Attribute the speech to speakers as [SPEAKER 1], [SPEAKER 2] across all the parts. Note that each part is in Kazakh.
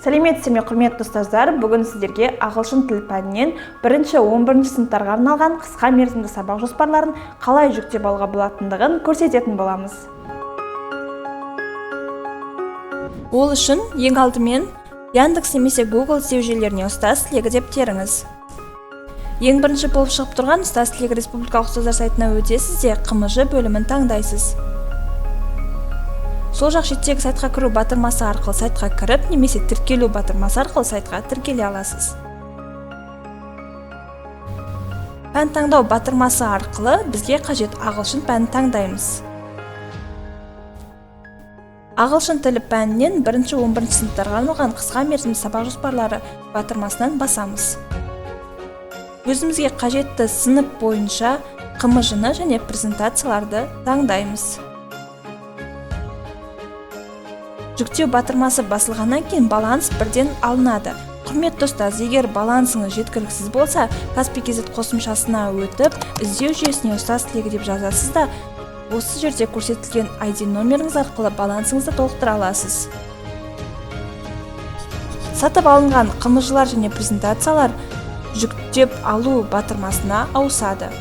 [SPEAKER 1] Сәлеметсіздер ме, құрметті ұстаздар, бүгін сіздерге ағылшын тіл пәнінен 1-11 сыныптарға арналған қысқа мерзімді сабақ жоспарларын қалай жүктеп алуға болатындығын көрсететін боламыз. Ол үшін ең алдымен Яндекс немесе Google іздеу жүйелеріне ұстаз тілегі деп теріңіз. Ең бірінші болып шығып тұрған ұстаз тілегі республикалық ұстаздар сайтына өтесіз де қ.м.ж бөлімін таңдайсыз. Сол жақ шеттегі сайтқа кіру батырмасы арқылы сайтқа кіріп, немесе тіркелу батырмасы арқылы сайтқа тіркеле аласыз. Пән таңдау батырмасы арқылы бізге қажет ағылшын пәнін таңдаймыз. Ағылшын тілі пәнінен 1-11 сыныптарға арналған қысқа мерзімді сабақ жоспарлары батырмасынан басамыз. Өзімізге қажетті сынып бойынша қ.м.ж-ны және презентацияларды таңдаймыз. Жүктеу батырмасы басылғаннан кейін баланс бірден алынады. Құрметті ұстаз, егер балансыңыз жеткіліксіз болса, Каспий.кз қосымшасына өтіп, іздеу жүйесіне ұстаз тілегі деп жазасыз да, осы жерде көрсетілген ID номеріңіз арқылы балансыңызды толықтыра аласыз. Сатып алынған қ.м.ж-лар және презентациялар жүктеп алу батырмасына ауысады.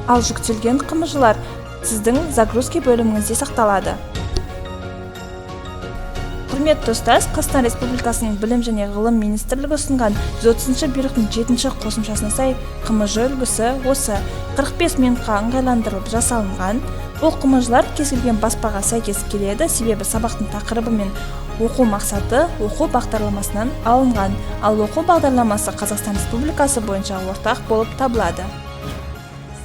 [SPEAKER 1] Ал жүктелген қ.м.ж-лар сіздің загрузки бөліміңізде сақталады. Құрметті ұстаз, Қазақстан Республикасының Білім және Ғылым Министрлігі ұсынған 130-ші бұйрықтың 7-ші қосымшасына сай қ.м.ж үлгісі осы 45 минутқа ыңғайландырылып жасалынған. Бұл қ.м.ж-лар кез келген баспаға сәйкес келеді, себебі сабақтың тақырыбы мен оқу мақсаты оқу бағдарламасынан алынған, ал оқу бағдарламасы Қазақстан Республикасы бойынша ортақ болып табылады.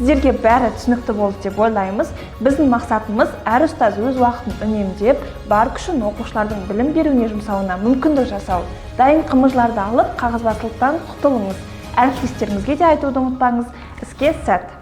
[SPEAKER 1] Сіздерге бәрі түсінікті болды деп ойлаймыз. Біздің мақсатымыз әр ұстаз өз уақытын үнемдеп, бар күшін оқушылардың білім беруіне жұмсауына мүмкіндік жасау. Дайын қ.м.ж-ларды алып, қағазбастылықтан құтылыңыз. Әріптестеріңізге де айтуды ұмытпаңыз. Іске сәт!